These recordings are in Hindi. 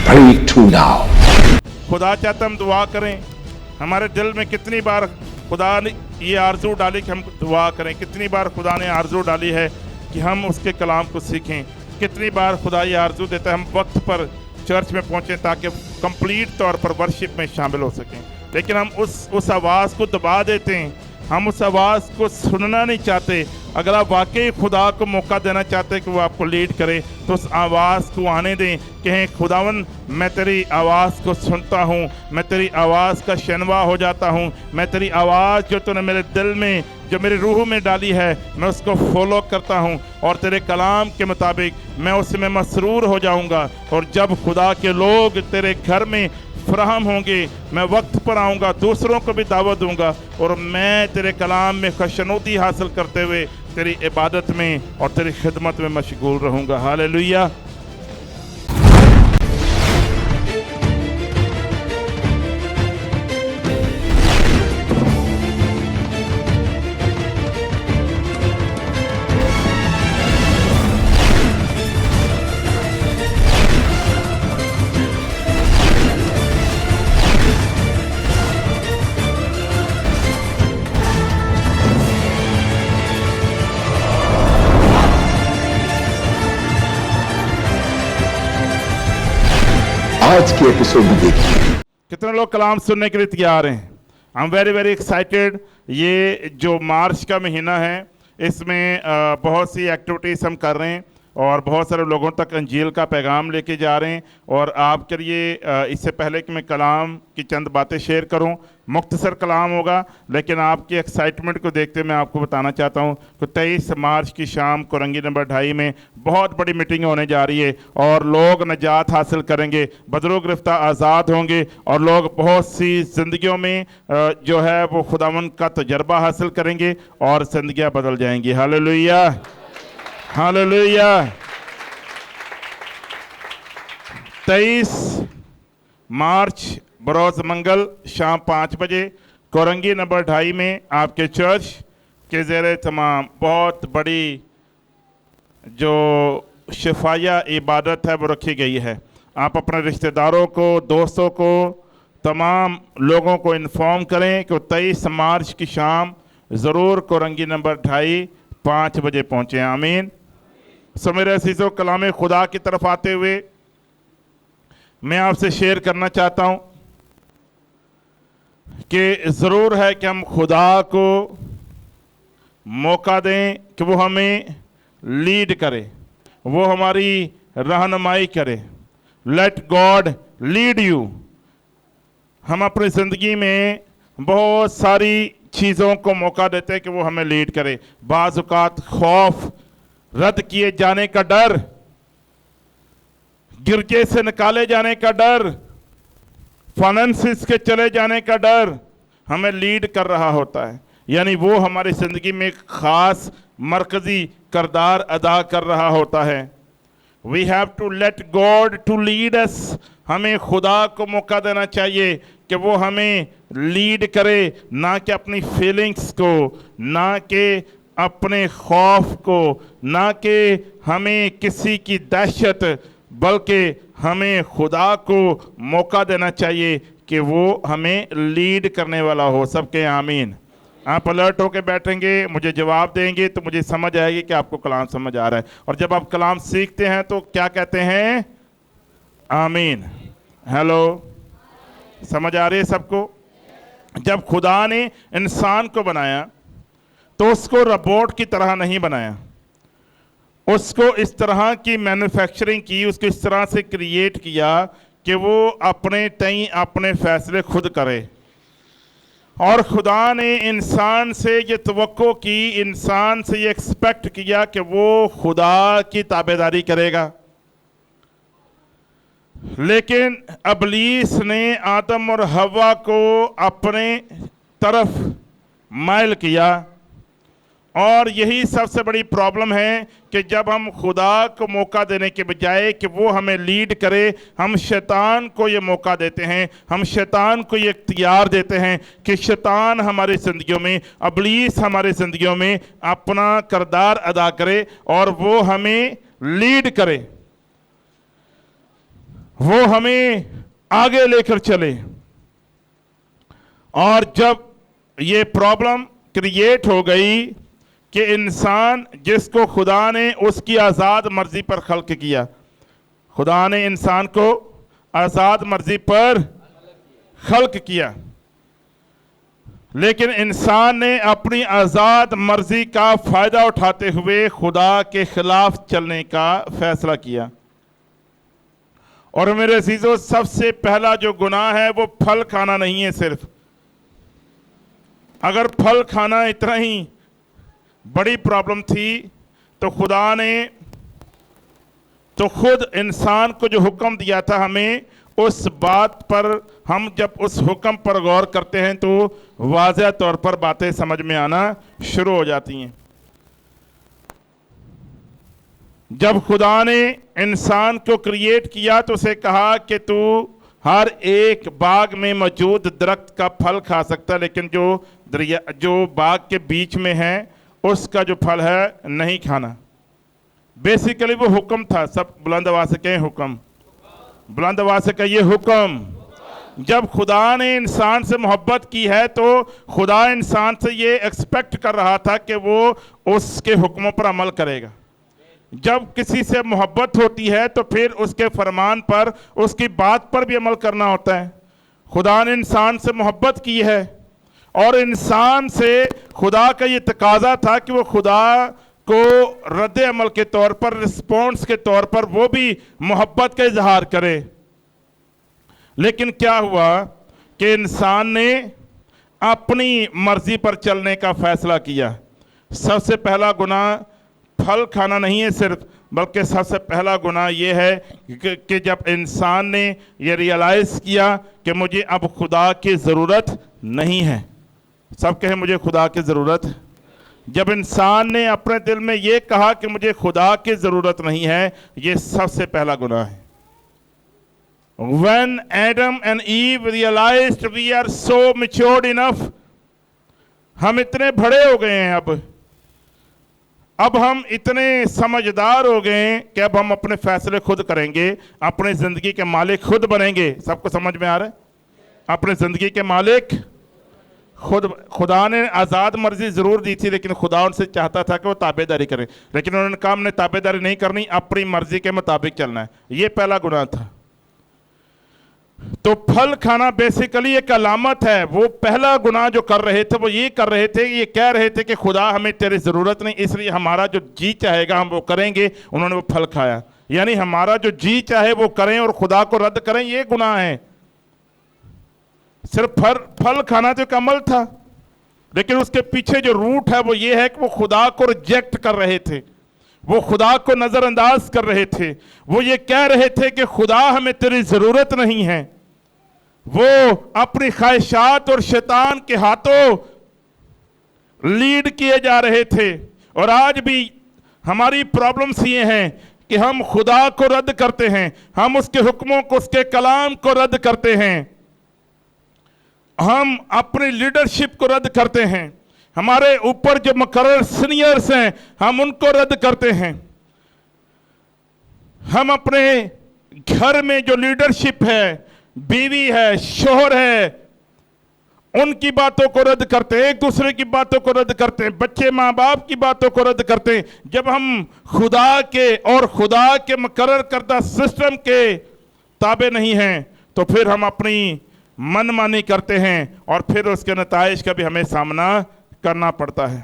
Pray to now. खुदा चाहता हम दुआ करें, हमारे दिल में कितनी बार खुदा ने ये आरजू डाली कि हम दुआ करें, कितनी बार खुदा ने आरजू डाली है कि हम उसके कलाम को सीखें, कितनी बार खुदा ये आरजू देता है हम वक्त पर चर्च में पहुंचें ताकि कंप्लीट तौर पर वर्शिप में शामिल हो सकें। लेकिन हम उस आवाज़ को दबा देते हैं, हम उस आवाज़ को सुनना नहीं चाहते। अगर आप वाकई खुदा को मौका देना चाहते हैं कि वो आपको लीड करे तो उस आवाज़ को आने दें। कहें खुदावन मैं तेरी आवाज़ को सुनता हूँ, मैं तेरी आवाज़ का शनवा हो जाता हूँ, मैं तेरी आवाज़ जो तूने मेरे दिल में जो मेरी रूह में डाली है मैं उसको फॉलो करता हूँ और तेरे कलाम के मुताबिक मैं उसमें मसरूर हो जाऊँगा। और जब खुदा के लोग तेरे घर में फराहम होंगे मैं वक्त पर आऊँगा, दूसरों को भी दावत दूंगा और मैं तेरे कलाम में खुशनुदी हासिल करते हुए तेरी इबादत में और तेरी खिदमत में मशगूल रहूँगा। हालेलुया। आज के एपिसोड में देखिए कितने लोग कलाम सुनने के लिए तैयार हैं? I am very very excited. ये जो मार्च का महीना है इसमें बहुत सी एक्टिविटीज़ हम कर रहे हैं और बहुत सारे लोगों तक अंजील का पैगाम लेके जा रहे हैं। और आपके लिए इससे पहले कि मैं कलाम की चंद बातें शेयर करूं, मुख्तसर कलाम होगा, लेकिन आपकी एक्साइटमेंट को देखते हुए मैं आपको बताना चाहता हूं कि 23 मार्च की शाम कोरंगी नंबर 2.5 में बहुत बड़ी मीटिंग होने जा रही है और लोग नजात हासिल करेंगे, बदरो गिरफ्तार आज़ाद होंगे और लोग बहुत सी ज़िंदगियों में जो है वो खुदावन का तजर्बा हासिल करेंगे और ज़िंदगियाँ बदल जाएंगी। Hallelujah, hallelujah. 23 मार्च बरोज़ मंगल शाम 5 बजे कोरंगी नंबर 2.5 में आपके चर्च के ज़ेरे तमाम बहुत बड़ी जो शफाया इबादत है वो रखी गई है। आप अपने रिश्तेदारों को, दोस्तों को, तमाम लोगों को इन्फॉर्म करें कि 23 मार्च की शाम ज़रूर कोरंगी नंबर 2.5 5 बजे पहुँचें। आमीन। सो मेरे अज़ीज़ों, कलाम खुदा की तरफ आते हुए मैं आपसे शेयर करना चाहता हूँ कि ज़रूर है कि हम खुदा को मौका दें कि वो हमें लीड करे, वो हमारी रहनुमाई करे। Let God lead you. हम अपनी ज़िंदगी में बहुत सारी चीज़ों को मौका देते हैं कि वो हमें लीड करे। बाज़ औक़ात खौफ, रद्द किए जाने का डर, गिरजे से निकाले जाने का डर, फाइनेंसिस के चले जाने का डर हमें लीड कर रहा होता है, यानी वो हमारी ज़िंदगी में एक ख़ास मरकज़ी किरदार अदा कर रहा होता है। We have to let God to lead us. हमें खुदा को मौका देना चाहिए कि वो हमें लीड करे, ना कि अपनी फीलिंग्स को, ना कि अपने खौफ को, ना कि हमें किसी की दहशत, बल्कि हमें खुदा को मौका देना चाहिए कि वो हमें लीड करने वाला हो। सबके आमीन। आप अलर्ट होकर बैठेंगे, मुझे जवाब देंगे तो मुझे समझ आएगी कि आपको कलाम समझ आ रहा है। और जब आप कलाम सीखते हैं तो क्या कहते हैं? आमीन। हेलो, समझ आ रही है सबको? जब खुदा ने इंसान को बनाया तो उसको रोबोट की तरह नहीं बनाया, उसको इस तरह की मैन्युफैक्चरिंग की, उसको इस तरह से क्रिएट किया कि वो अपने तय अपने फैसले खुद करे। और खुदा ने इंसान से ये तवक्को की, इंसान से ये एक्सपेक्ट किया कि वो खुदा की ताबेदारी करेगा। लेकिन अबलीस ने आदम और हवा को अपने तरफ माइल किया और यही सबसे बड़ी प्रॉब्लम है कि जब हम खुदा को मौका देने के बजाय कि वो हमें लीड करे, हम शैतान को ये मौका देते हैं, हम शैतान को ये इख्तियार देते हैं कि शैतान हमारी ज़िंदगियों में, अबलीस हमारी ज़िंदगियों में अपना किरदार अदा करे और वो हमें लीड करे। वो हमें आगे लेकर चले। और जब ये प्रॉब्लम क्रिएट हो गई कि इंसान जिसको खुदा ने उसकी आज़ाद मर्जी पर खल्क किया, खुदा ने इंसान को आज़ाद मर्जी पर खल्क किया, लेकिन इंसान ने अपनी आज़ाद मर्जी का फ़ायदा उठाते हुए खुदा के खिलाफ चलने का फैसला किया। और मेरे अजीजों, सबसे पहला जो गुनाह है वो फल खाना नहीं है सिर्फ। अगर फल खाना इतना ही बड़ी प्रॉब्लम थी तो खुदा ने तो खुद इंसान को जो हुक्म दिया था, हमें उस बात पर, हम जब उस हुक्म पर गौर करते हैं तो वाज़ह तौर पर बातें समझ में आना शुरू हो जाती हैं। जब खुदा ने इंसान को क्रिएट किया तो उसे कहा कि तू हर एक बाग में मौजूद दरख्त का फल खा सकता है, लेकिन जो बाग के बीच में है उसका जो फल है नहीं खाना। बेसिकली वो हुक्म था। सब बुलंद आवाज से कहें हुक्म, बुलंद आवाज से कहिए हुक्म। जब खुदा ने इंसान से मोहब्बत की है तो खुदा इंसान से ये एक्सपेक्ट कर रहा था कि वो उसके हुक्मों पर अमल करेगा। जब किसी से मोहब्बत होती है तो फिर उसके फरमान पर, उसकी बात पर भी अमल करना होता है। खुदा ने इंसान से मोहब्बत की है और इंसान से खुदा का ये तकाजा था कि वो खुदा को रद्द अमल के तौर पर, रिस्पॉन्स के तौर पर वो भी मोहब्बत का इजहार करे। लेकिन क्या हुआ कि इंसान ने अपनी मर्जी पर चलने का फैसला किया। सबसे पहला गुनाह फल खाना नहीं है सिर्फ, बल्कि सबसे पहला गुनाह ये है कि जब इंसान ने ये रियलाइज़ किया कि मुझे अब खुदा की ज़रूरत नहीं है। सब कहें मुझे खुदा की ज़रूरत है। जब इंसान ने अपने दिल में ये कहा कि मुझे खुदा की ज़रूरत नहीं है, ये सबसे पहला गुनाह है। When Adam and Eve realized we are so matured enough, हम इतने बड़े हो गए हैं, अब हम इतने समझदार हो गए हैं कि अब हम अपने फैसले खुद करेंगे, अपने ज़िंदगी के मालिक खुद बनेंगे। सबको समझ में आ रहा है? अपने ज़िंदगी के मालिक खुद। खुदा ने आज़ाद मर्जी ज़रूर दी थी, लेकिन खुदा उनसे चाहता था कि वो ताबेदारी करें, लेकिन उन्होंने कहा हमने ताबेदारी नहीं करनी, अपनी मर्जी के मुताबिक चलना है। ये पहला गुनाह था। तो फल खाना बेसिकली एक अलामत है। वो पहला गुनाह जो कर रहे थे वो ये कर रहे थे, ये कह रहे थे कि खुदा हमें तेरी ज़रूरत नहीं, इसलिए हमारा जो जी चाहेगा हम वो करेंगे। उन्होंने वो फल खाया, यानी हमारा जो जी चाहे वो करें और खुदा को रद्द करें, ये गुनाह है। सिर्फ फल खाना तो एक अमल था, लेकिन उसके पीछे जो रूट है वो ये है कि वो खुदा को रिजेक्ट कर रहे थे, वो खुदा को नज़रअंदाज कर रहे थे। वो ये कह रहे थे कि खुदा हमें तेरी ज़रूरत नहीं है। वो अपनी ख्वाहिशात और शैतान के हाथों लीड किए जा रहे थे। और आज भी हमारी प्रॉब्लम्स ये हैं कि हम खुदा को रद्द करते हैं, हम उसके हुक्मों को, उसके कलाम को रद्द करते हैं, हम अपनी लीडरशिप को रद्द करते हैं, हमारे ऊपर जो मुकर्रर सीनियर्स हैं हम उनको रद्द करते हैं, हम अपने घर में जो लीडरशिप है, बीवी है, शोहर है, उनकी बातों को रद्द करते हैं, एक दूसरे की बातों को रद्द करते हैं, बच्चे माँ बाप की बातों को रद्द करते हैं। जब हम खुदा के और खुदा के मुकर्रर करदा सिस्टम के ताबे नहीं हैं तो फिर हम अपनी मनमानी करते हैं और फिर उसके नताइज का भी हमें सामना करना पड़ता है।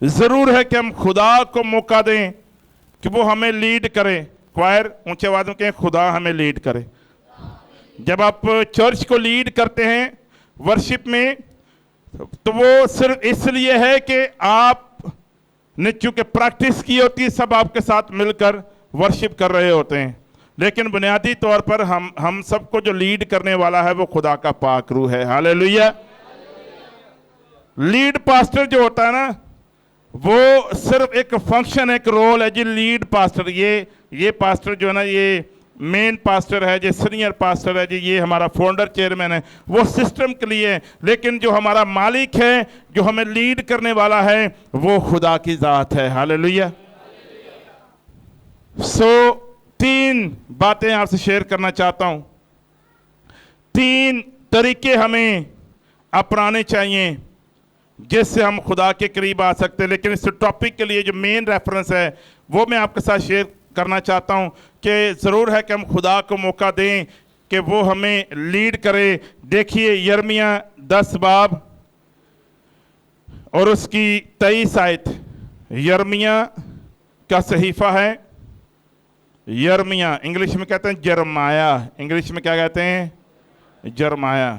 ज़रूर है कि हम खुदा को मौका दें कि वो हमें लीड करे। क्वायर ऊंचे आवाज़ में कहें, खुदा हमें लीड करे। जब आप चर्च को लीड करते हैं वर्शिप में, तो वो सिर्फ इसलिए है कि आप ने चूँकि प्रैक्टिस की होती है, सब आपके साथ मिलकर वर्शिप कर रहे होते हैं, लेकिन बुनियादी तौर पर हम सबको जो लीड करने वाला है वो खुदा का पाक रूह है। हालेलुया। लीड पास्टर जो होता है ना, वो सिर्फ एक फंक्शन, एक रोल है जी। लीड पास्टर, ये पास्टर जो है ना, ये मेन पास्टर है, जो सीनियर पास्टर है जी, ये हमारा फाउंडर चेयरमैन है, वो सिस्टम के लिए। लेकिन जो हमारा मालिक है, जो हमें लीड करने वाला है, वो खुदा की ज़ात है। हालेलुया। सो 3 बातें आपसे शेयर करना चाहता हूं। 3 तरीके हमें अपनाने चाहिए जिससे हम खुदा के करीब आ सकते हैं। लेकिन इस टॉपिक के लिए जो मेन रेफरेंस है वो मैं आपके साथ शेयर करना चाहता हूं कि ज़रूर है कि हम खुदा को मौका दें कि वो हमें लीड करे। देखिए यिर्मयाह 10 बाब और उसकी 23 आयत। यिर्मयाह का सहीफा है, यिर्मयाह, इंग्लिश में कहते हैं जरमाया, इंग्लिश में क्या कहते हैं, जरमाया।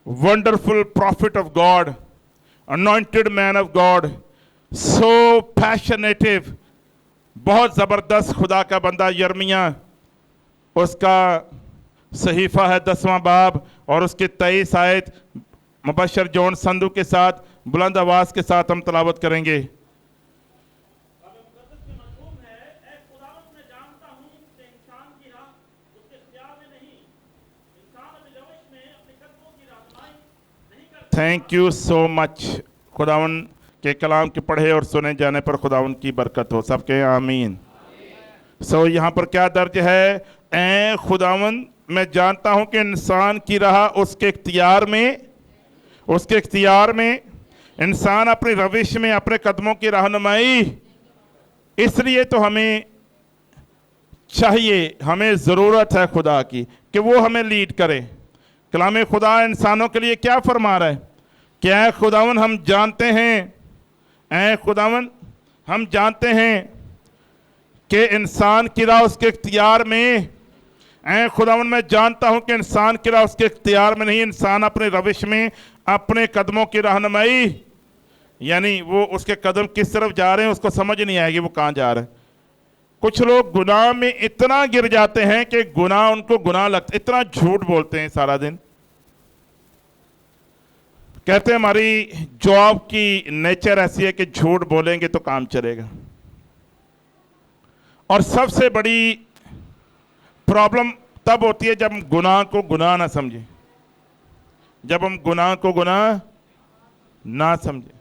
Wonderful prophet of God, anointed man of God, so passionate, बहुत जबरदस्त खुदा का बंदा यिर्मयाह। उसका सहीफा है 10वां बाब और उसके 23 आयत। मुबशर जॉन संधू के साथ बुलंद आवाज के साथ हम तलावत करेंगे। Thank you so much. खुदावन के कलाम के पढ़े और सुने जाने पर खुदावन की बरकत हो, सबके आमीन। सो यहाँ पर क्या दर्ज है, ऐ खुदावन मैं जानता हूँ कि इंसान की राह उसके इख्तियार में, इंसान अपनी रविश में अपने कदमों की रहनुमाई, इसलिए तो हमें चाहिए, हमें ज़रूरत है खुदा की कि वो हमें लीड करे। कलाम खुदा इंसानों के लिए क्या फरमा रहा है, क्या खुदावन हम जानते हैं, ऐ खुदावन हम जानते हैं कि इंसान की राह उसके इख्तियार में, ऐ खुदावन मैं जानता हूं कि इंसान की राह उसके इख्तियार में नहीं, इंसान अपने रविश में अपने कदमों की रहनुमाई, यानी वो उसके कदम किस तरफ जा रहे हैं उसको समझ नहीं आएगी वो कहाँ जा रहे हैं। कुछ लोग गुनाह में इतना गिर जाते हैं कि गुनाह उनको गुनाह लगता, इतना झूठ बोलते हैं सारा दिन। कहते हैं हमारी जॉब की नेचर ऐसी है कि झूठ बोलेंगे तो काम चलेगा। और सबसे बड़ी प्रॉब्लम तब होती है जब हम गुनाह को गुनाह ना समझें, जब हम गुनाह को गुनाह ना समझें।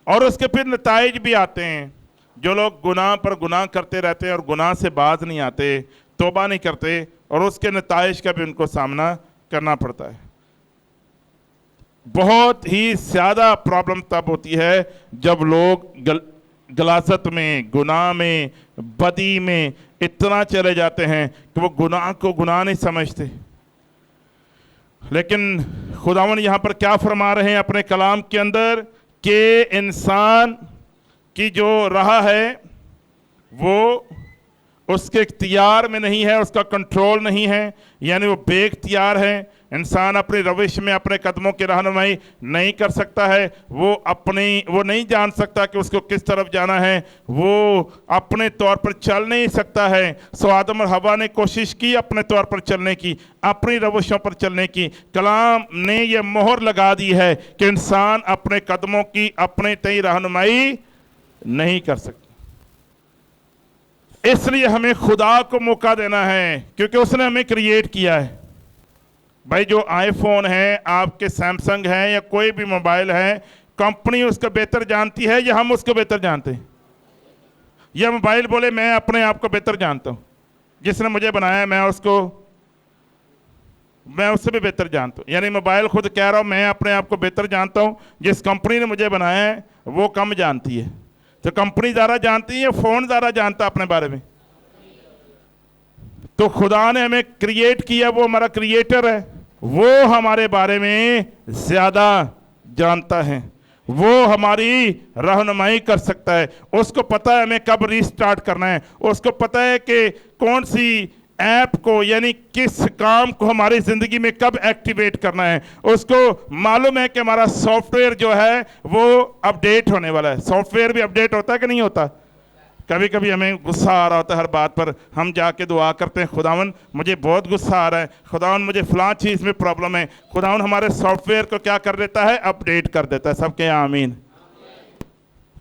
और उसके फिर नताइज भी आते हैं। जो लोग गुनाह पर गुनाह करते रहते हैं और गुनाह से बाज नहीं आते, तौबा नहीं करते, और उसके नताइज का भी उनको सामना करना पड़ता है। बहुत ही ज़्यादा प्रॉब्लम तब होती है जब लोग गलासत में, गुनाह में, बदी में इतना चले जाते हैं कि वो गुनाह को गुनाह नहीं समझते। लेकिन खुदावन यहाँ पर क्या फरमा रहे हैं अपने कलाम के अंदर कि इंसान की जो राह है वो उसके इख्तियार में नहीं है, उसका कंट्रोल नहीं है, यानी वो बेइख्तियार है। इंसान अपनी रविश में अपने कदमों की रहनुमाई नहीं कर सकता है, वो नहीं जान सकता कि उसको किस तरफ जाना है, वो अपने तौर पर चल नहीं सकता है। सो आदम और हवा ने कोशिश की अपने तौर पर चलने की, अपनी रविशों पर चलने की। कलाम ने यह मोहर लगा दी है कि इंसान अपने कदमों की अपने तय रहनुमाई नहीं कर सकता। इसलिए हमें खुदा को मौका देना है क्योंकि उसने हमें क्रिएट किया है। भाई जो आईफोन है, आपके सैमसंग है या कोई भी मोबाइल है, कंपनी उसका बेहतर जानती है या हम उसको बेहतर जानते हैं? या मोबाइल बोले मैं अपने आप को बेहतर जानता हूं, जिसने मुझे बनाया मैं उससे भी बेहतर जानता हूं। यानी मोबाइल खुद कह रहा हूं मैं अपने आप को बेहतर जानता हूं, जिस कंपनी ने मुझे बनाया है वो कम जानती है। तो कंपनी ज़्यादा जानती है, फ़ोन ज़्यादा जानता अपने बारे में? तो खुदा ने हमें क्रिएट किया, वो हमारा क्रिएटर है, वो हमारे बारे में ज़्यादा जानता है, वो हमारी रहनुमाई कर सकता है। उसको पता है हमें कब रीस्टार्ट करना है, उसको पता है कि कौन सी ऐप को, यानी किस काम को हमारी ज़िंदगी में कब एक्टिवेट करना है। उसको मालूम है कि हमारा सॉफ्टवेयर जो है वो अपडेट होने वाला है। सॉफ्टवेयर भी अपडेट होता है कि नहीं होता? कभी कभी हमें गुस्सा आ रहा होता है हर बात पर, हम जाके दुआ करते हैं खुदावन मुझे बहुत गुस्सा आ रहा है, खुदावन मुझे फ़लाँ चीज़ में प्रॉब्लम है। खुदावन हमारे सॉफ्टवेयर को क्या कर देता है? अपडेट कर देता है। सबके आमीन।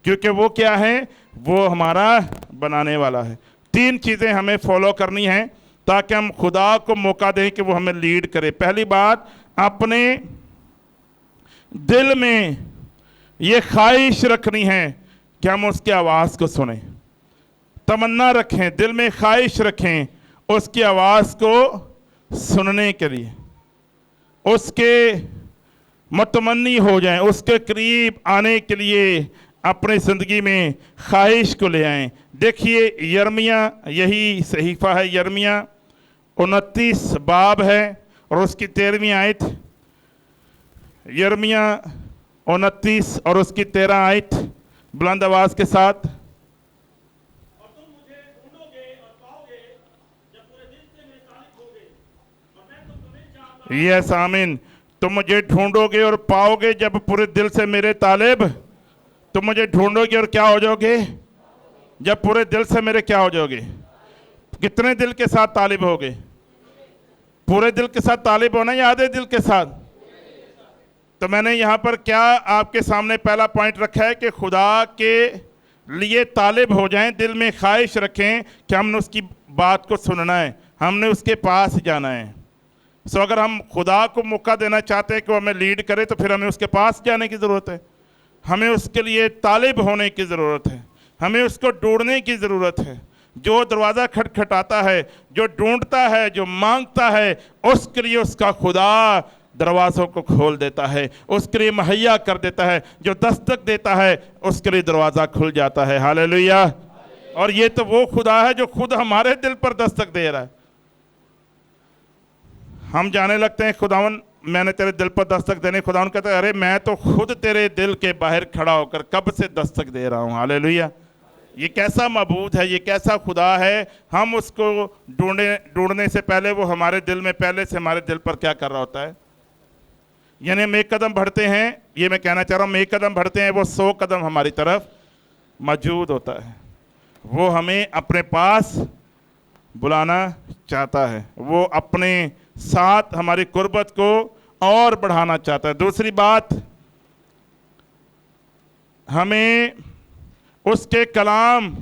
क्योंकि वो क्या है? वो हमारा बनाने वाला है। 3 चीज़ें हमें फॉलो करनी हैं ताकि हम खुदा को मौका दें कि वो हमें लीड करे। पहली बात, अपने दिल में ये ख्वाहिश रखनी है कि हम उसकी आवाज़ को सुने। तमन्ना रखें, दिल में ख्वाहिश रखें उसकी आवाज़ को सुनने के लिए, उसके मुतमन्नी हो जाएं, उसके करीब आने के लिए अपनी ज़िंदगी में ख्वाहिश को ले आएं। देखिए यिर्मयाह, यही सहीफ़ा है यिर्मयाह 29 बाब है और उसकी 13वीं आयत। यिर्मयाह 29 और उसकी 13 आयत बुलंद आवाज़ के साथ। यस आमीन। तुम मुझे ढूंढोगे और पाओगे जब पूरे दिल से मेरे तालिब। तुम मुझे ढूंढोगे और क्या हो जाओगे? जब पूरे दिल से मेरे क्या हो जाओगे? कितने दिल के साथ तालिब होगे? पूरे दिल के साथ तालिब होना या आधे दिल के साथ? तो मैंने यहाँ पर क्या आपके सामने पहला पॉइंट रखा है कि खुदा के लिए तालिब हो जाएं, दिल में ख्वाहिश रखें कि हमने उसकी बात को सुनना है, हमने उसके पास जाना है। सो अगर हम खुदा को मौका देना चाहते हैं कि वो हमें लीड करे तो फिर हमें उसके पास जाने की ज़रूरत है, हमें उसके लिए तालिब होने की ज़रूरत है, हमें उसको ढूंढने की ज़रूरत है। जो दरवाज़ा खटखटाता है, जो ढूंढता है, जो मांगता है, उसके लिए उसका खुदा दरवाज़ों को खोल देता है, उसके लिए मुहैया कर देता है। जो दस्तक देता है उसके लिए दरवाज़ा खुल जाता है। हालेलुया। और ये तो वो खुदा है जो खुद हमारे दिल पर दस्तक दे रहा है। हम जाने लगते हैं खुदावन मैंने तेरे दिल पर दस्तक देने, खुदावन कहता है अरे मैं तो खुद तेरे दिल के बाहर खड़ा होकर कब से दस्तक दे रहा हूँ। हालेलुया। ये कैसा मबूद है, ये कैसा खुदा है। हम उसको ढूंढने से पहले वो हमारे दिल में पहले से हमारे दिल पर क्या कर रहा होता है। यानी हम एक कदम बढ़ते हैं, ये मैं कहना चाह रहा हूँ, हम एक कदम बढ़ते हैं वो 100 कदम हमारी तरफ मौजूद होता है। वो हमें अपने पास बुलाना चाहता है, वो अपने साथ हमारी कुर्बत को और बढ़ाना चाहता है। दूसरी बात, हमें उसके कलाम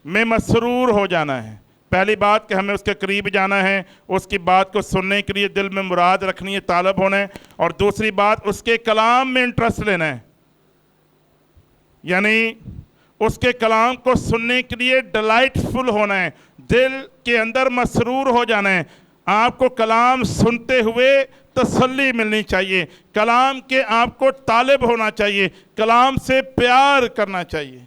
में मसरूर हो जाना है। पहली बात कि हमें उसके करीब जाना है, उसकी बात को सुनने के लिए दिल में मुराद रखनी है, तालब होना है। और दूसरी बात, उसके कलाम में इंटरेस्ट लेना है, यानी उसके कलाम को सुनने के लिए डिलाइटफुल होना है, दिल के अंदर मसरूर हो जाना है। आपको कलाम सुनते हुए तसल्ली मिलनी चाहिए, कलाम के आपको तालिब होना चाहिए, कलाम से प्यार करना चाहिए।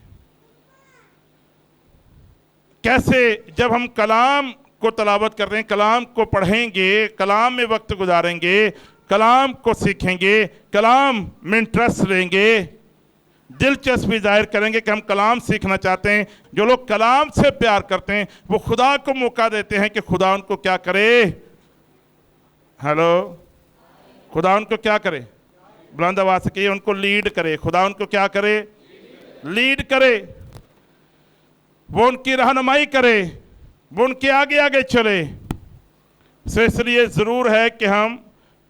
कैसे? जब हम कलाम को तलावत कर रहे हैं, कलाम को पढ़ेंगे, कलाम में वक्त गुजारेंगे, कलाम को सीखेंगे, कलाम में इंटरेस्ट लेंगे, दिलचस्पी जाहिर करेंगे कि हम कलाम सीखना चाहते हैं। जो लोग कलाम से प्यार करते हैं वो खुदा को मौका देते हैं कि खुदा उनको क्या करे। हेलो, खुदा उनको क्या करे? बुलंद आवाज़ से कहिए, उनको लीड करे। खुदा उनको क्या करे? लीड करे। वो उनकी रहनुमाई करे, वो उनके आगे आगे चले। सो इसलिए ज़रूर है कि हम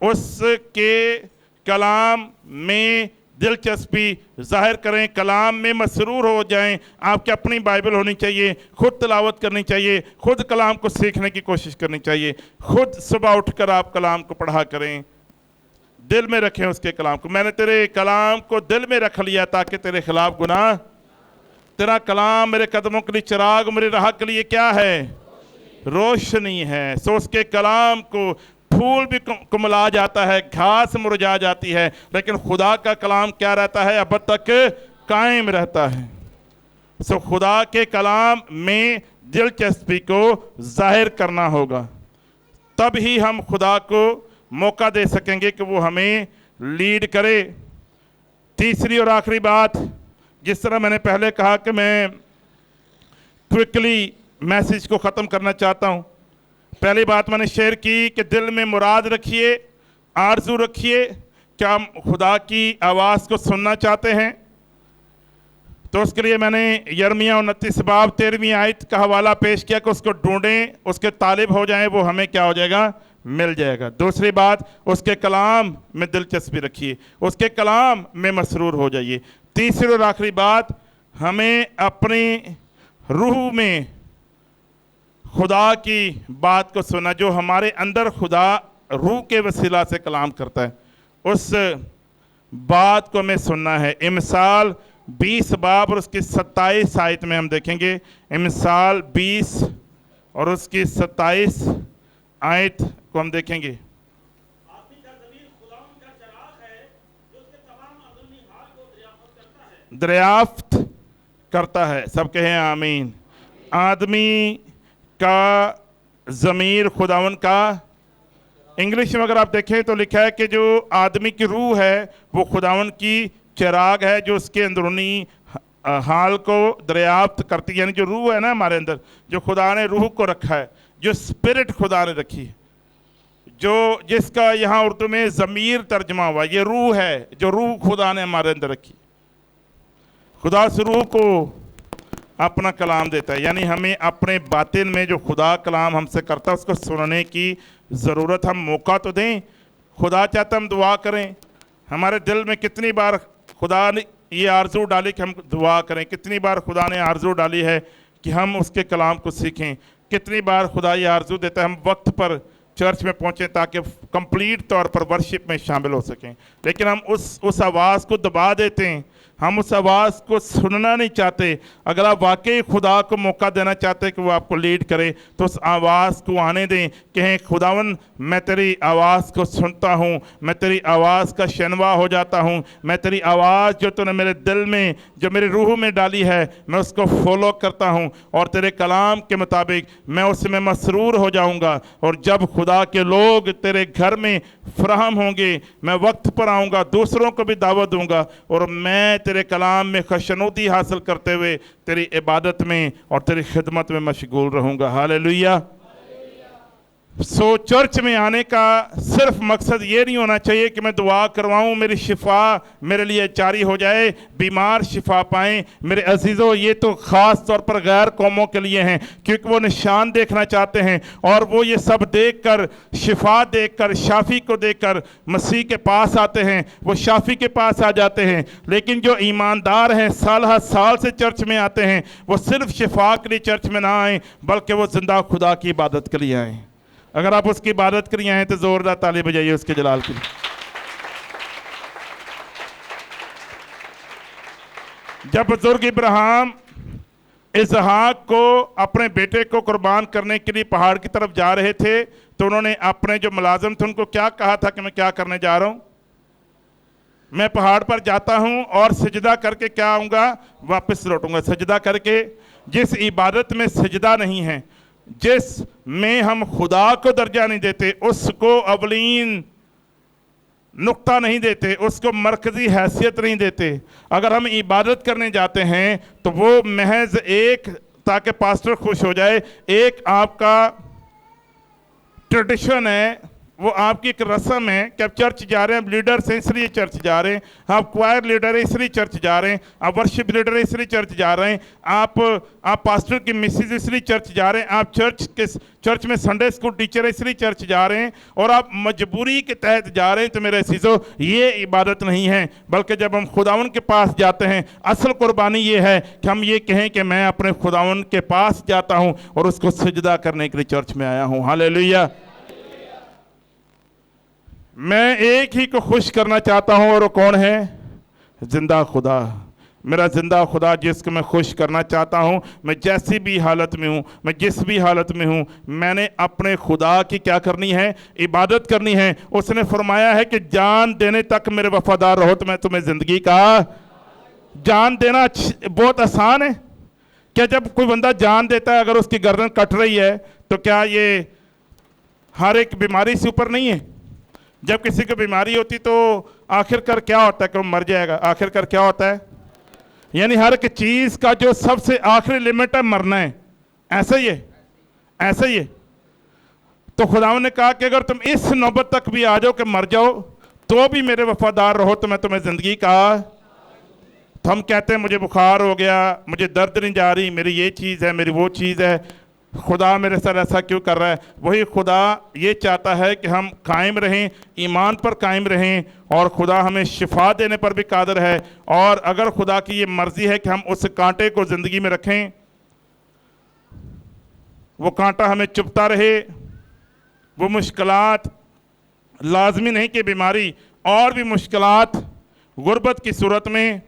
उसके कलाम में दिलचस्पी जाहिर करें, कलाम में मसरूर हो जाएं। आपकी अपनी बाइबल होनी चाहिए, खुद तिलावत करनी चाहिए, खुद कलाम को सीखने की कोशिश करनी चाहिए, खुद सुबह उठकर आप कलाम को पढ़ा करें, दिल में रखें उसके कलाम को। मैंने तेरे कलाम को दिल में रख लिया ताकि तेरे खिलाफ गुनाह, तेरा कलाम मेरे कदमों के लिए चिराग, मेरे राह के लिए क्या है? रोशनी है। सो उसके कलाम को फूल भी कुमला जाता है, घास मुरझा जाती है, लेकिन खुदा का कलाम क्या रहता है? अब तक कायम रहता है। सो खुदा के कलाम में दिलचस्पी को जाहिर करना होगा, तब ही हम खुदा को मौका दे सकेंगे कि वो हमें लीड करे। तीसरी और आखिरी बात, जिस तरह मैंने पहले कहा कि मैं क्विकली मैसेज को ख़त्म करना चाहता हूँ। पहली बात मैंने शेयर की कि दिल में मुराद रखिए, आरजू रखिए। क्या हम खुदा की आवाज़ को सुनना चाहते हैं? तो उसके लिए मैंने यिर्मयाह 29 बाब 13वीं आयत का हवाला पेश किया कि उसको ढूंढें, उसके तालिब हो जाएं, वो हमें क्या हो जाएगा? मिल जाएगा। दूसरी बात, उसके कलाम में दिलचस्पी रखिए, उसके कलाम में मसरूर हो जाइए। तीसरी और आखिरी बात, हमें अपनी रूह में खुदा की बात को सुना। जो हमारे अंदर खुदा रूह के वसीला से कलाम करता है, उस बात को हमें सुनना है। इमसाल 20 बाब और उसकी 27 आयत में हम देखेंगे। मिसाल 20 और उसकी 27 आयत को हम देखेंगे। आदमी का ज़मीर खुदावंद का चिराग है जो उसके तमाम अंदरूनी हाल को दरियाफ्त करता है। दरियाफ्त करता है, सब कहें आमीन। आदमी का ज़मीर खुदावंद का, इंग्लिश में अगर आप देखें तो लिखा है कि जो आदमी की रूह है वो खुदावंद की चिराग है जो उसके अंदरूनी हाल को दरियाफ्त करती है। यानी जो रूह है ना हमारे अंदर, जो खुदा ने रूह को रखा है, जो स्पिरिट खुदा ने रखी है, जो जिसका यहाँ उर्दू में ज़मीर तर्जमा हुआ, ये रूह है जो रूह खुदा ने हमारे अंदर रखी। खुदा उस रूह को अपना कलाम देता है, यानी हमें अपने बातिन में जो खुदा कलाम हमसे करता है उसको सुनने की ज़रूरत। हम मौका तो दें। खुदा चाहता हम दुआ करें। हमारे दिल में कितनी बार खुदा ने ये आरज़ू डाली कि हम दुआ करें, कितनी बार खुदा ने आरज़ू डाली है कि हम उसके कलाम को सीखें, कितनी बार खुदा ये आरज़ू देता है हम वक्त पर चर्च में पहुँचें ताकि कंप्लीट तौर पर वर्शिप में शामिल हो सकें। लेकिन हम उस आवाज़ को दबा देते हैं, हम उस आवाज़ को सुनना नहीं चाहते। अगर आप वाकई खुदा को मौका देना चाहते हैं कि वो आपको लीड करे तो उस आवाज़ को आने दें। कहें खुदावन मैं तेरी आवाज़ को सुनता हूँ, मैं तेरी आवाज़ का शनवा हो जाता हूँ, मैं तेरी आवाज़ जो तूने मेरे दिल में, जो मेरी रूह में डाली है, मैं उसको फॉलो करता हूँ और तेरे कलाम के मुताबिक मैं उसमें मसरूर हो जाऊँगा। और जब खुदा के लोग तेरे घर में फराहम होंगे, मैं वक्त पर आऊँगा, दूसरों को भी दावत दूँगा और मैं तेरे कलाम में खुशनुदी हासिल करते हुए तेरी इबादत में और तेरी खिदमत में मशगूल रहूँगा। हालेलुया। सो चर्च में आने का सिर्फ मकसद ये नहीं होना चाहिए कि मैं दुआ करवाऊँ, मेरी शिफा मेरे लिए जारी हो जाए, बीमार शिफा पाएँ। मेरे अजीज़ों, ये तो ख़ास तौर पर गैर कौमों के लिए हैं क्योंकि वो निशान देखना चाहते हैं और वो ये सब देखकर, शिफा देखकर, शाफी को देखकर मसीह के पास आते हैं, वो शाफी के पास आ जाते हैं। लेकिन जो ईमानदार हैं, साल हर साल से चर्च में आते हैं, वो सिर्फ शिफा के लिए चर्च में ना आएँ बल्कि वो जिंदा खुदा की इबादत के लिए आएँ। अगर आप उसकी इबादत के लिए आए तो जोरदार ताली बजाइए उसके जलाल के लिए। जब बुजुर्ग इब्राहिम इसहाक को, अपने बेटे को कुर्बान करने के लिए पहाड़ की तरफ जा रहे थे तो उन्होंने अपने जो मुलाजिम थे उनको क्या कहा था कि मैं क्या करने जा रहा हूं? मैं पहाड़ पर जाता हूं और सजदा करके क्या आऊंगा? वापस लौटूंगा। सजदा करके, जिस इबादत में सजदा नहीं है, जिस में हम खुदा को दर्जा नहीं देते, उसको अवलीन नुक्ता नहीं देते, उसको मरकजी हैसियत नहीं देते। अगर हम इबादत करने जाते हैं तो वो महज एक, ताकि पास्टर खुश हो जाए, एक आपका ट्रेडिशन है, वो आपकी एक रस्म है कि आप चर्च जा रहे हैं, आप लीडर से इसलिए चर्च जा रहे हैं, आप क्वायर लीडर है इसलिए चर्च जा रहे हैं, आप वर्शिप लीडर है इसलिए चर्च जा रहे हैं, आप पास्टर की मिसेज इसलिए चर्च जा रहे हैं, आप चर्च में संडे स्कूल टीचर है इसलिए चर्च जा रहे हैं और आप मजबूरी के तहत जा रहे हैं। तो मेरे अज़ीज़ों, ये इबादत नहीं है, बल्कि जब हम खुदावन के पास जाते हैं, असल कुर्बानी ये है कि हम ये कहें कि मैं अपने खुदावन के पास जाता हूँ और उसको सजदा करने के लिए चर्च में आया हूँ। हालेलुया। मैं एक ही को खुश करना चाहता हूं और वो कौन है? जिंदा खुदा। मेरा जिंदा खुदा जिसको मैं खुश करना चाहता हूं। मैं जैसी भी हालत में हूं, मैं जिस भी हालत में हूं, मैंने अपने खुदा की क्या करनी है? इबादत करनी है। उसने फरमाया है कि जान देने तक मेरे वफादार रहो तो मैं तुम्हें जिंदगी का, जान देना बहुत आसान है। क्या जब कोई बंदा जान देता है, अगर उसकी गर्दन कट रही है तो क्या ये हर एक बीमारी से ऊपर नहीं है? जब किसी को बीमारी होती तो आखिरकार क्या होता है कि वो मर जाएगा? आखिरकार क्या होता है? यानी हर एक चीज़ का जो सबसे आखिरी लिमिट है मरना है। ऐसा ही है, ऐसा ही है। तो खुदावंद ने कहा कि अगर तुम इस नौबत तक भी आ जाओ कि मर जाओ तो भी मेरे वफादार रहो तो मैं तुम्हें ज़िंदगी का। तो हम कहते हैं मुझे बुखार हो गया, मुझे दर्द नहीं जा रही, मेरी ये चीज़ है, मेरी वो चीज़ है, खुदा मेरे साथ ऐसा क्यों कर रहा है? वही खुदा ये चाहता है कि हम कायम रहें, ईमान पर कायम रहें और खुदा हमें शिफा देने पर भी कादिर है। और अगर खुदा की ये मर्ज़ी है कि हम उस कांटे को ज़िंदगी में रखें, वो कांटा हमें चुभता रहे, वो मुश्किलात, लाजमी नहीं कि बीमारी, और भी मुश्किलात गुर्बत की सूरत में,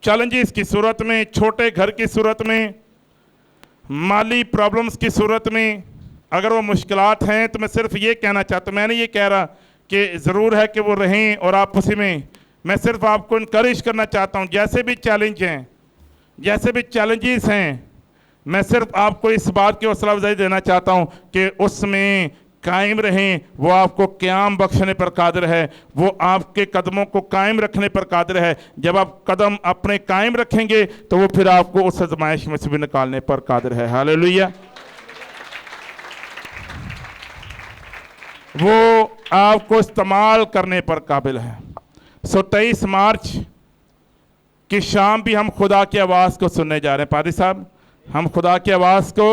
चैलेंजेस की सूरत में, छोटे घर की सूरत में, माली प्रॉब्लम्स की सूरत में, अगर वो मुश्किलात हैं तो मैं सिर्फ ये कहना चाहता हूँ, मैंने ये कह रहा कि ज़रूर है कि वो रहें और आप उसी में, मैं सिर्फ आपको इनकरेज करना चाहता हूँ, जैसे भी चैलेंज हैं, जैसे भी चैलेंजेस हैं, मैं सिर्फ आपको इस बात की हौसला अफजाई देना चाहता हूँ कि उसमें कायम रहें। वो आपको क़याम बख्शने पर कादिर है, वो आपके कदमों को कायम रखने पर कादिर है। जब आप कदम अपने कायम रखेंगे तो वो फिर आपको उस आज़माइश में से भी निकालने पर कादिर है। हालेलुया। वो आपको इस्तेमाल करने पर काबिल है। 23 मार्च की शाम भी हम खुदा की आवाज़ को सुनने जा रहे हैं। पादी साहब, हम खुदा की आवाज़ को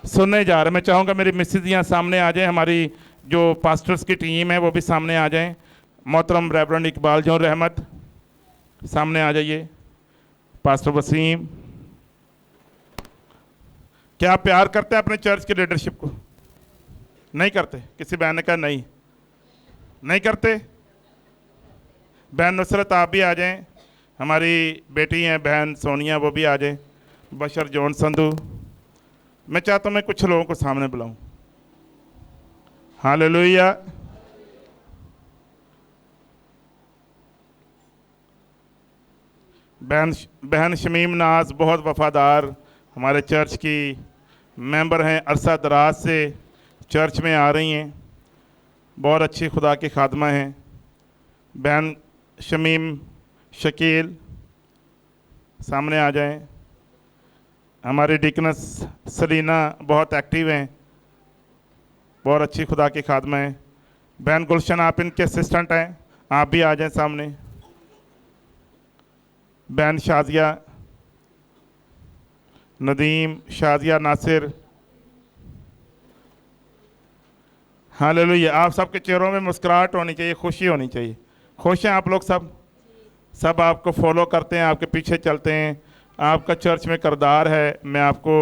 सुनने जा रहे हैं। मैं चाहूँगा मेरी मिसेज यहाँ सामने आ जाए, हमारी जो पास्टर्स की टीम है वो भी सामने आ जाएं। मोहतरम रेवरेंड इकबाल जौन रहमत सामने आ जाइए। पास्टर वसीम, क्या आप प्यार करते हैं अपने चर्च की लीडरशिप को? नहीं करते? किसी बहन ने कहा नहीं करते? बहन नुसरत आप भी आ जाएं, हमारी बेटी हैं बहन सोनिया, वो भी आ जाए। बशर जॉन संधू, मैं चाहता हूँ मैं कुछ लोगों को सामने बुलाऊं। हालेलुया। बहन शमीम नाज बहुत वफादार हमारे चर्च की मेंबर हैं, अरसा दराज से चर्च में आ रही हैं, बहुत अच्छी खुदा की खादमा हैं। बहन शमीम शकील सामने आ जाएं। हमारे डिकनस सलीना बहुत एक्टिव हैं, बहुत अच्छी खुदा की खादमा हैं। बहन गुलशन आप इनके असिस्टेंट हैं, आप भी आ जाएं सामने। बहन शाजिया नदीम, शाजिया नासिर, हालेलुया। आप सबके चेहरों में मुस्कुराहट होनी चाहिए, खुशी होनी चाहिए। खुश हैं आप लोग? सब आपको फॉलो करते हैं, आपके पीछे चलते हैं, आपका चर्च में किरदार है। मैं आपको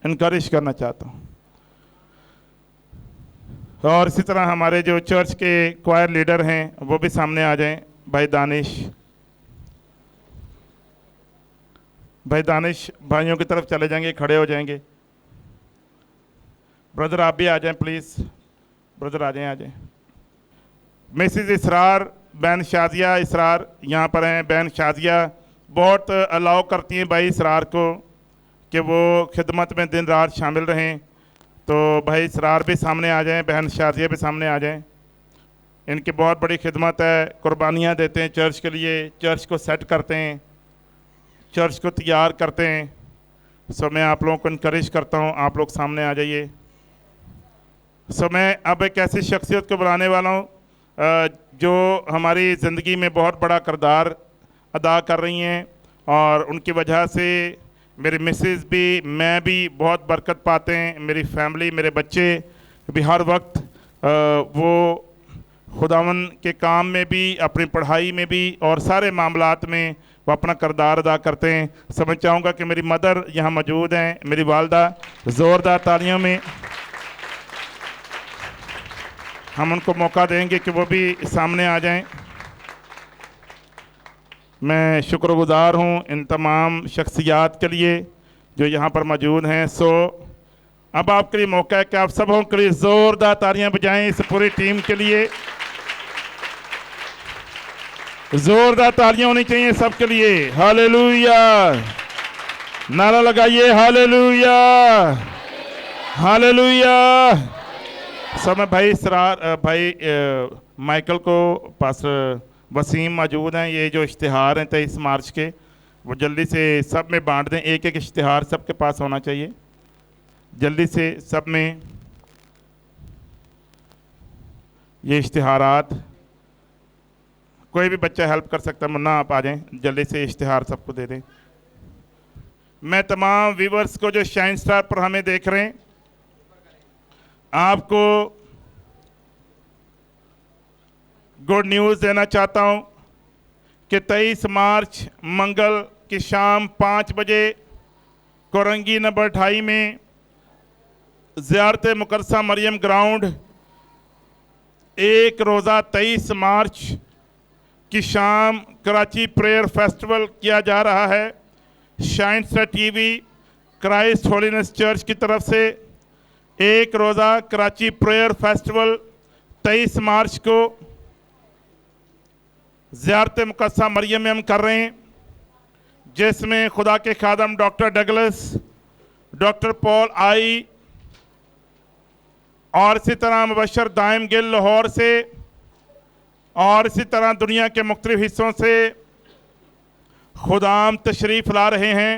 इनकरेज करना चाहता हूँ। और इसी तरह हमारे जो चर्च के क्वायर लीडर हैं वो भी सामने आ जाएं। भाई दानिश भाइयों की तरफ चले जाएंगे, खड़े हो जाएंगे। ब्रदर आप भी आ जाएं प्लीज़, ब्रदर आ जाएं। मिसेज इसरार, बहन शाजिया इसरार यहाँ पर हैं। बहन शाजिया बहुत अलाउ करती हैं भाई इसरार को कि वो खिदमत में दिन रात शामिल रहें, तो भाई इसरार भी सामने आ जाएं, बहन शाजिया भी सामने आ जाएं। इनकी बहुत बड़ी खिदमत है, कुर्बानियाँ देते हैं चर्च के लिए, चर्च को सेट करते हैं, चर्च को तैयार करते हैं। सो मैं आप लोगों को इनकरेज करता हूँ, आप लोग सामने आ जाइए। सो मैं अब एक ऐसी शख्सियत को बुलाने वाला हूँ जो हमारी ज़िंदगी में बहुत बड़ा किरदार अदा कर रही हैं, और उनकी वजह से मेरी मिसेस भी, मैं भी बहुत बरकत पाते हैं। मेरी फैमिली, मेरे बच्चे भी हर वक्त वो खुदावन के काम में भी, अपनी पढ़ाई में भी और सारे मामलात में वो अपना किरदार अदा करते हैं। समझ चाहूँगा कि मेरी मदर यहाँ मौजूद हैं, मेरी वालदा, ज़ोरदार तालियों में हम उनको मौका देंगे कि वो भी सामने आ जाएं। मैं शुक्रगुजार हूँ इन तमाम शख्सियात के लिए जो यहाँ पर मौजूद हैं। सो अब आपके लिए मौका है कि आप सबों के लिए ज़ोरदार तालियां बजाएं इस पूरी टीम के लिए। ज़ोरदार तालियां होनी चाहिए सबके लिए। हालेलुया, नारा लगाइए हालेलुया, हालेलुया। समय भाई माइकल को पास्टर वसीम मौजूद हैं। ये जो इश्तिहार हैं 23 मार्च के, वो जल्दी से सब में बांट दें। एक इश्तिहार सबके पास होना चाहिए, जल्दी से सब में ये इश्तिहारात। कोई भी बच्चा हेल्प कर सकता है, मुन्ना आप आ जाएं, जल्दी से इश्तिहार सबको दे दें। मैं तमाम व्यूवर्स को जो शाइन स्टार पर हमें देख रहे हैं, आपको गुड न्यूज़ देना चाहता हूं कि 23 मार्च मंगल की शाम 5 बजे कोरंगी नंबर 28 में ज़ियारत मुकद्दसा मरियम ग्राउंड, एक रोज़ा 23 मार्च की शाम कराची प्रेयर फेस्टिवल किया जा रहा है। शाइनस्टार टीवी क्राइस्ट होलीनेस चर्च की तरफ से एक रोज़ा कराची प्रेयर फेस्टिवल 23 मार्च को ज़ियारत मुक़द्दसा मरियम में हम कर रहे हैं, जिसमें खुदा के खादम डॉक्टर डगलस, डॉक्टर पॉल आई और इसी तरह मुबशर दाइम गिल लाहौर से और इसी तरह दुनिया के मुख्तलिफ हिस्सों से खुदाम तशरीफ़ ला रहे हैं।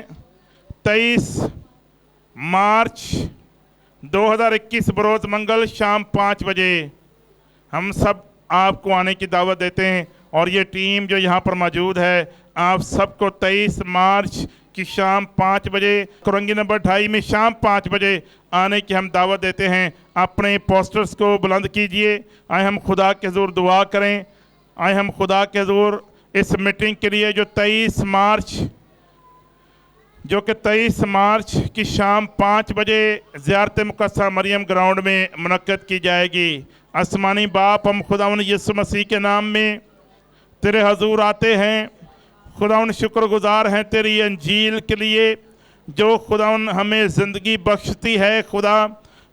23 मार्च 2021 बरोज़ मंगल शाम 5 बजे हम सब आपको आने की दावत देते हैं और ये टीम जो यहाँ पर मौजूद है आप सबको 23 मार्च की शाम 5 बजे कुरंगी नंबर 2.5 में शाम 5 बजे आने की हम दावत देते हैं। अपने पोस्टर्स को बुलंद कीजिए। आए हम खुदा के हुज़ूर दुआ करें। आए हम खुदा के हुज़ूर इस मीटिंग के लिए जो 23 मार्च की शाम 5 बजे ज़ियारत मुक़द्दसा मरियम ग्राउंड में मुनक्कद की जाएगी। आसमानी बाप, हम खुदावन यीशु मसीह के नाम में तेरे हजूर आते हैं। खुदावन शुक्रगुजार हैं तेरी अंजील के लिए जो खुदावन हमें ज़िंदगी बख्शती है, खुदा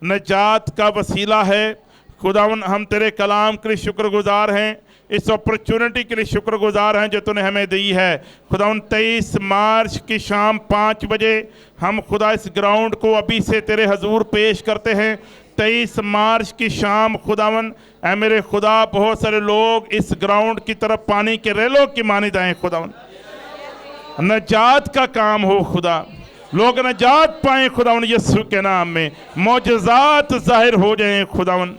नजात का वसीला है। खुदावन हम तेरे कलाम के लिए शुक्रगुजार हैं, इस अपॉर्चुनिटी के लिए शुक्रगुजार हैं जो तूने हमें दी है। खुदावन 23 मार्च की शाम 5 बजे हम खुदा इस ग्राउंड को अभी से तेरे हजूर पेश करते हैं। 23 मार्च की शाम खुदावन ऐ मेरे खुदा बहुत सारे लोग इस ग्राउंड की तरफ पानी के रेलों की मानिद आए। खुदावन नजात का काम हो, खुदा लोग नजात पाएँ खुदावन यीशु के नाम में, मौजज़ात ज़ाहिर हो जाएं खुदावन,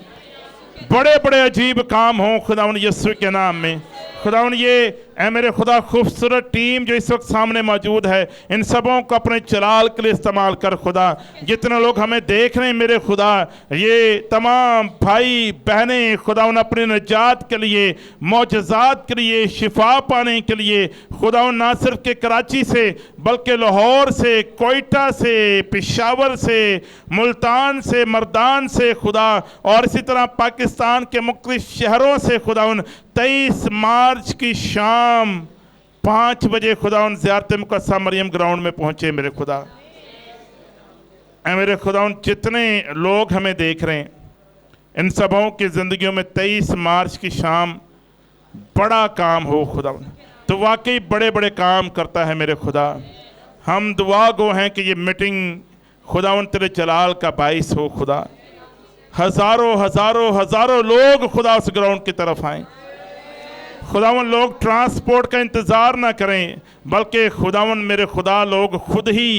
बड़े बड़े अजीब काम हों खुदावन यीशु के नाम में। खुदावन ये ऐ मेरे खुदा खूबसूरत टीम जो इस वक्त सामने मौजूद है इन सबों को अपने जलाल के लिए इस्तेमाल कर खुदा। जितने लोग हमें देख रहे हैं मेरे खुदा, ये तमाम भाई बहनें खुदावन अपनी निजात के लिए, मौजज़ात के लिए, शिफा पाने के लिए खुदावन ना सिर्फ के कराची से बल्कि लाहौर से, कोयटा से, पेशावर से, मुल्तान से, मर्दान से खुदा और इसी तरह पाकिस्तान के मुख्तलिफ शहरों से खुदावन 23 मार्च की शाम 5 बजे खुदावन ज़ियारत मुक़द्दसा मरियम ग्राउंड में पहुंचे। मेरे खुदा ऐ मेरे खुदावन जितने लोग हमें देख रहे हैं इन सबों की ज़िंदगियों में 23 मार्च की शाम बड़ा काम हो खुदावन। तो वाकई बड़े बड़े काम करता है मेरे खुदा। हम दुआ गो हैं कि ये मीटिंग खुदावन तेरे जलाल का बाइस हो खुदा। हज़ारों हज़ारों हज़ारों लोग खुदा उस ग्राउंड की तरफ आएँ। खुदावन लोग ट्रांसपोर्ट का इंतज़ार ना करें बल्कि खुदावन मेरे खुदा लोग खुद ही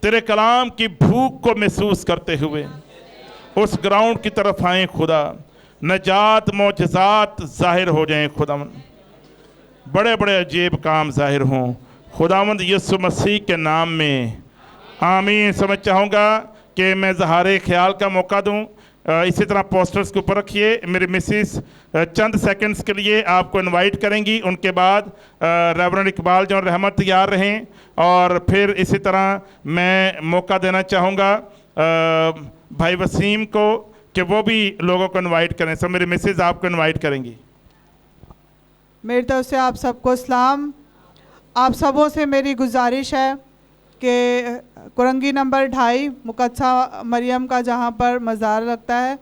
तेरे कलाम की भूख को महसूस करते हुए उस ग्राउंड की तरफ आएँ खुदा। नजात मौजज़ात ज़ाहिर हो जाएं खुदावन, बड़े बड़े अजीब काम ज़ाहिर हों खुदावंद यीशु मसीह के नाम में, आमीन। समझ चाहूँगा कि मैं ज़हारे ख्याल का मौका दूँ। इसी तरह पोस्टर्स के ऊपर रखिए। मेरी मिसिस चंद सेकंड्स के लिए आपको इनवाइट करेंगी। उनके बाद रेवरेंड इकबाल जौन रहमत तैयार रहें और फिर इसी तरह मैं मौका देना चाहूँगा भाई वसीम को कि वो भी लोगों को इनवाइट करें। सब मेरी मिसिस आपको इनवाइट करेंगी। मेरी तरफ से आप सबको सलाम। आप सबों से मेरी गुजारिश है कि कुरंगी नंबर 2.5 मुक़द्दसा मरियम का जहाँ पर मज़ार लगता है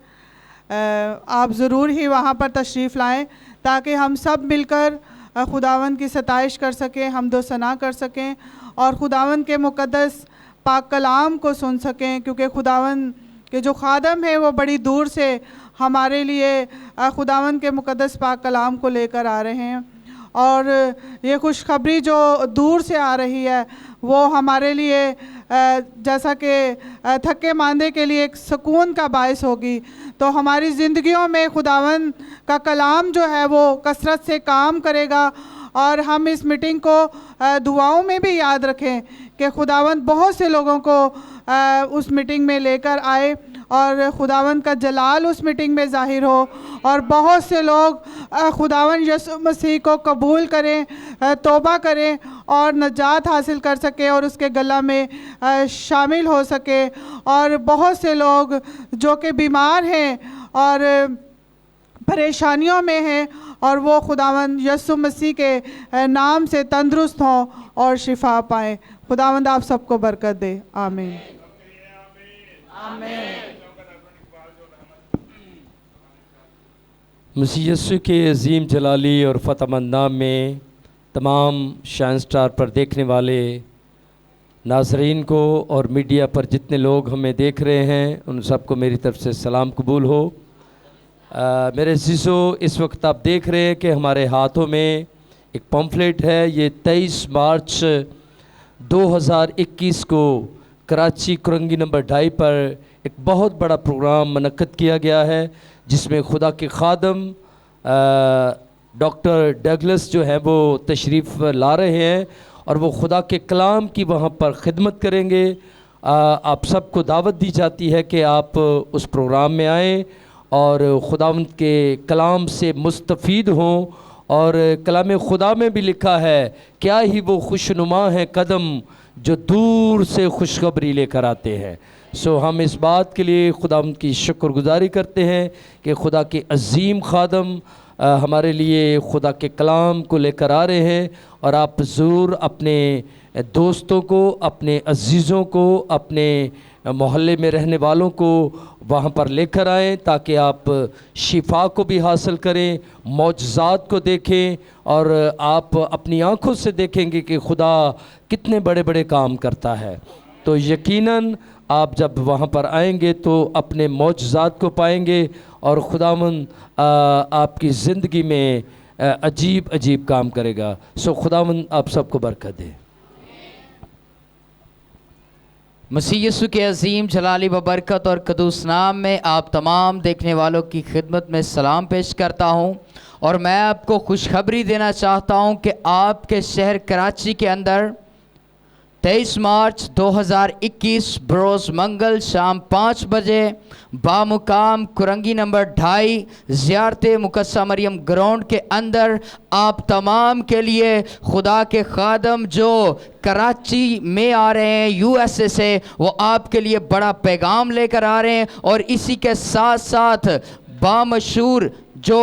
आप ज़रूर ही वहाँ पर तशरीफ़ लाएं ताकि हम सब मिलकर खुदावंद की सताइश कर सकें, हमदो सना कर सकें और खुदावंद के मुक़द्दस पाक कलाम को सुन सकें। क्योंकि खुदावंद के जो खादम है वो बड़ी दूर से हमारे लिए खुदावंद के मुक़द्दस पाक कलाम को लेकर आ रहे हैं और ये खुशखबरी जो दूर से आ रही है वो हमारे लिए जैसा कि थके मांदे के लिए एक सुकून का बायस होगी। तो हमारी ज़िंदगियों में खुदावंद का कलाम जो है वो कसरत से काम करेगा और हम इस मीटिंग को दुआओं में भी याद रखें कि खुदावंद बहुत से लोगों को उस मीटिंग में लेकर आए और खुदावंद का जलाल उस मीटिंग में ज़ाहिर हो और बहुत से लोग खुदावंद यीशु मसीह को कबूल करें, तौबा करें और नजात हासिल कर सके और उसके गला में शामिल हो सके। और बहुत से लोग जो कि बीमार हैं और परेशानियों में हैं और वो खुदावंद यीशु मसीह के नाम से तंदुरुस्त हों और शिफा पाएँ। खुदावंद आप सबको बरकत दे। आमीन। मसीह यीशु के अजीम जलाली और फ़तहमंद नाम में तमाम शाइन स्टार पर देखने वाले नाज़रीन को और मीडिया पर जितने लोग हमें देख रहे हैं उन सबको मेरी तरफ़ से सलाम कबूल हो। मेरे अज़ीज़ों, इस वक्त आप देख रहे हैं कि हमारे हाथों में एक पम्फलेट है। ये 23 मार्च 2021 को कराची कुरंगी नंबर 2.5 पर एक बहुत बड़ा प्रोग्राम मुनक्कद किया गया है, जिसमें खुदा के खादम डॉक्टर डगलस जो है वो तशरीफ़ ला रहे हैं और वो खुदा के कलाम की वहाँ पर ख़िदमत करेंगे। आप सबको दावत दी जाती है कि आप उस प्रोग्राम में आएँ और खुदावंद के कलाम से मुस्तफ़ीद हों। और कलाम खुदा में भी लिखा है, क्या ही वो खुशनुमा है कदम जो दूर से खुशखबरी लेकर आते हैं। सो हम इस बात के लिए खुदावंद की शुक्रगुजारी करते हैं कि खुदा के अजीम खादम हमारे लिए खुदा के कलाम को लेकर आ रहे हैं। और आप ज़रूर अपने दोस्तों को, अपने अजीज़ों को, अपने मोहल्ले में रहने वालों को वहाँ पर लेकर आएँ ताकि आप शिफा को भी हासिल करें, मौजज़ात को देखें और आप अपनी आँखों से देखेंगे कि खुदा कितने बड़े बड़े काम करता है। तो यकीनन आप जब वहाँ पर आएंगे तो अपने मौजज़ात को पाएंगे और खुदावंद आपकी ज़िंदगी में अजीब अजीब काम करेगा। सो खुदावंद आप सबको बरकत दे। मसीह यीशु के अजीम जलाली व बरकत और कदूस नाम में आप तमाम देखने वालों की खिदमत में सलाम पेश करता हूं। और मैं आपको खुशखबरी देना चाहता हूं कि आपके शहर कराची के अंदर 23 मार्च 2021 बरोज़ मंगल शाम 5 बजे बामुकाम कुरंगी नंबर 2.5 ज़ियारत मुकद्दसा मरियम ग्राउंड के अंदर आप तमाम के लिए खुदा के खादम जो कराची में आ रहे हैं USA से, वो आपके लिए बड़ा पैगाम लेकर आ रहे हैं। और इसी के साथ साथ बामशहूर जो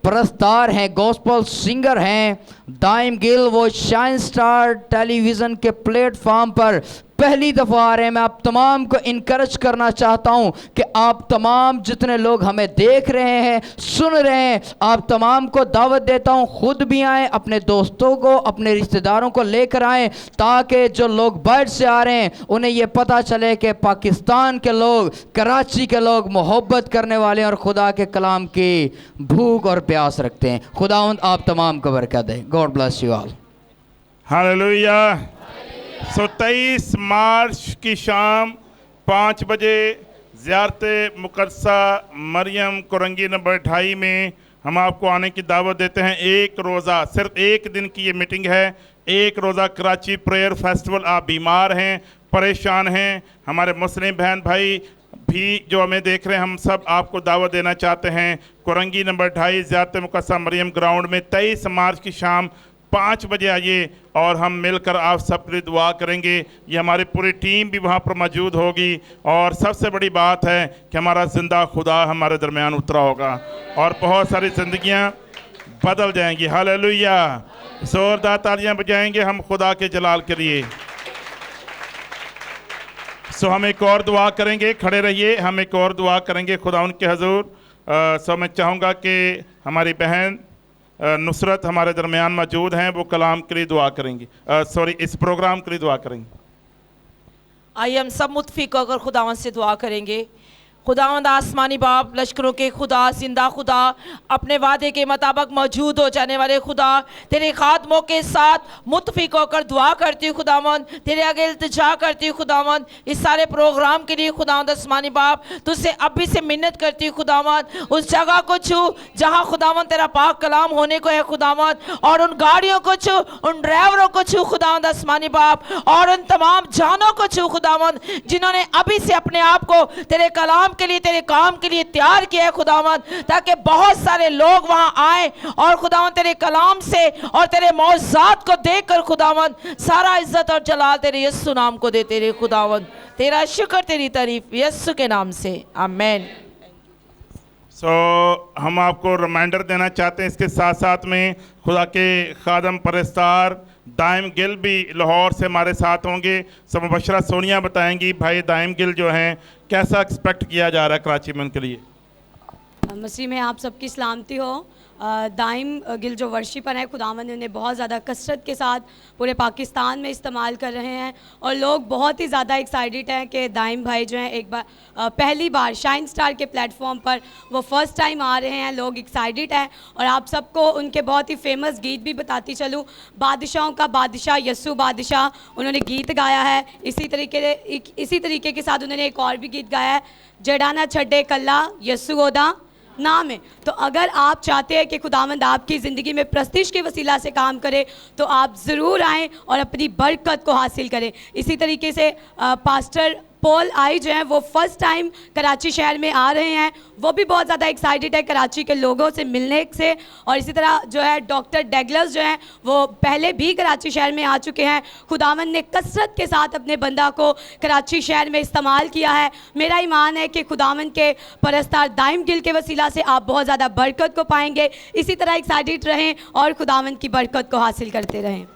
परस्तार हैं, गॉस्पल सिंगर हैं दाइम गिल, वो शाइन स्टार टेलीविज़न के प्लेटफॉर्म पर पहली दफ़ा आ रहे हैं। मैं आप तमाम को इनकरेज करना चाहता हूं कि आप तमाम जितने लोग हमें देख रहे हैं, सुन रहे हैं, आप तमाम को दावत देता हूं खुद भी आएँ, अपने दोस्तों को, अपने रिश्तेदारों को लेकर आएँ, ताकि जो लोग बाहर से आ रहे हैं उन्हें ये पता चले कि पाकिस्तान के लोग, कराची के लोग मोहब्बत करने वाले और खुदा के कलाम की भूख और प्यास रखते हैं। खुदावंद आप तमाम को बरकत दे। God bless you all. Hallelujah. So 23 March की शाम 5 बजे ज़ियारत मुकद्दसा मरियम कुरंगी नंबर 2.5 में हम आपको आने की दावत देते हैं। एक रोज़ा, सिर्फ एक दिन की ये मीटिंग है। एक रोज़ा कराची प्रेयर फेस्टिवल। आप बीमार हैं, परेशान हैं, हमारे मुस्लिम बहन भाई भी जो हमें देख रहे हैं, हम सब आपको दावत देना चाहते हैं। कुरंगी नंबर 2.5 ज़ियारत मुकद्दसा मरियम ग्राउंड में 23 मार्च की शाम 5 बजे आइए और हम मिलकर आप सब के लिए दुआ करेंगे। ये हमारी पूरी टीम भी वहाँ पर मौजूद होगी। और सबसे बड़ी बात है कि हमारा ज़िंदा खुदा हमारे दरमियान उतरा होगा और बहुत सारी ज़िंदगियाँ बदल जाएंगी। हालेलुया। ज़ोरदार तालियां बजाएंगे हम खुदा के जलाल के लिए। सो हम एक और दुआ करेंगे, खड़े रहिए, हम एक और दुआ करेंगे खुदा उनके हजूर। सो मैं चाहूँगा कि हमारी बहन नुसरत हमारे दरमियान मौजूद हैं, वो कलाम के लिए दुआ करेंगी, सॉरी इस प्रोग्राम के लिए दुआ करेंगी। आइए हम सब मुत्फिक होकर खुदावंद से दुआ करेंगे। खुदावंद आसमानी बाप, लश्करों के खुदा, जिंदा खुदा, अपने वादे के मुताबिक मौजूद हो जाने वाले खुदा, तेरे खादमों के साथ मुत्फिक होकर दुआ करती हूँ खुदावंद, तेरे आगे इल्तिजा करती हूँ खुदावंद, इस सारे प्रोग्राम के लिए खुदावंद आसमानी बाप तुझसे अभी से मिन्नत करती हूँ खुदावंद, उस जगह को छू जहाँ खुदावंद तेरा पाक कलाम होने को है खुदावंद, और उन गाड़ियों को छू, उन ड्राइवरों को छू खुदावंद आसमानी बाप, और उन तमाम जानों को छू खुदावंद जिन्होंने अभी से अपने आप को तेरे कलाम के लिए, तेरे काम के लिए तैयार किया है खुदावंद, ताकि बहुत सारे लोग वहां आए और खुदावंद तेरे कलाम से और तेरे मौजज़ात को देखकर खुदावंद सारा इज्जत और जलाल तेरे यीशु नाम को देते रहे खुदावंद। तेरा शुक्र, तेरी तारीफ यीशु के नाम से, आमीन। हम आपको रिमाइंडर देना चाहते हैं, इसके साथ साथ में खुदा के खादम परस्तार दाइम गिल भी लाहौर से हमारे साथ होंगे। मुबशरा सोनिया बताएंगी भाई दाइम गिल जो हैं कैसा एक्सपेक्ट किया जा रहा है कराची में उनके लिए। मसीह में आप सबकी सलामती हो। दाइम गिल जो वर्शिपर है, खुदावंद ने उन्हें बहुत ज़्यादा कसरत के साथ पूरे पाकिस्तान में इस्तेमाल कर रहे हैं और लोग बहुत ही ज़्यादा एक्साइटेड हैं कि दाइम भाई जो हैं एक बार पहली बार शाइन स्टार के प्लेटफॉर्म पर वो फर्स्ट टाइम आ रहे हैं। लोग एक्साइटेड हैं और आप सबको उनके बहुत ही फेमस गीत भी बताती चलूँ। बादशाहों का बादशाह यस्सु बादशाह उन्होंने गीत गाया है। इसी तरीके के साथ उन्होंने एक और भी गीत गाया है, जड़ा ना छड्डे कल्ला यस्सु ओदा नाम है। तो अगर आप चाहते हैं कि खुदावंद आपकी ज़िंदगी में प्रस्तिश के वसीला से काम करे तो आप ज़रूर आएँ और अपनी बरकत को हासिल करें। इसी तरीके से पास्टर पॉल आई जो हैं वो फर्स्ट टाइम कराची शहर में आ रहे हैं, वो भी बहुत ज़्यादा एक्साइटेड है कराची के लोगों से मिलने से। और इसी तरह जो है डॉक्टर डगलस जो हैं वो पहले भी कराची शहर में आ चुके हैं। खुदावंद ने कसरत के साथ अपने बंदा को कराची शहर में इस्तेमाल किया है। मेरा ईमान है कि खुदावंद के परस्तार दाइम गिल के वसीला से आप बहुत ज़्यादा बरकत को पाएंगे। इसी तरह एक्साइटेड रहें और खुदावंद की बरकत को हासिल करते रहें।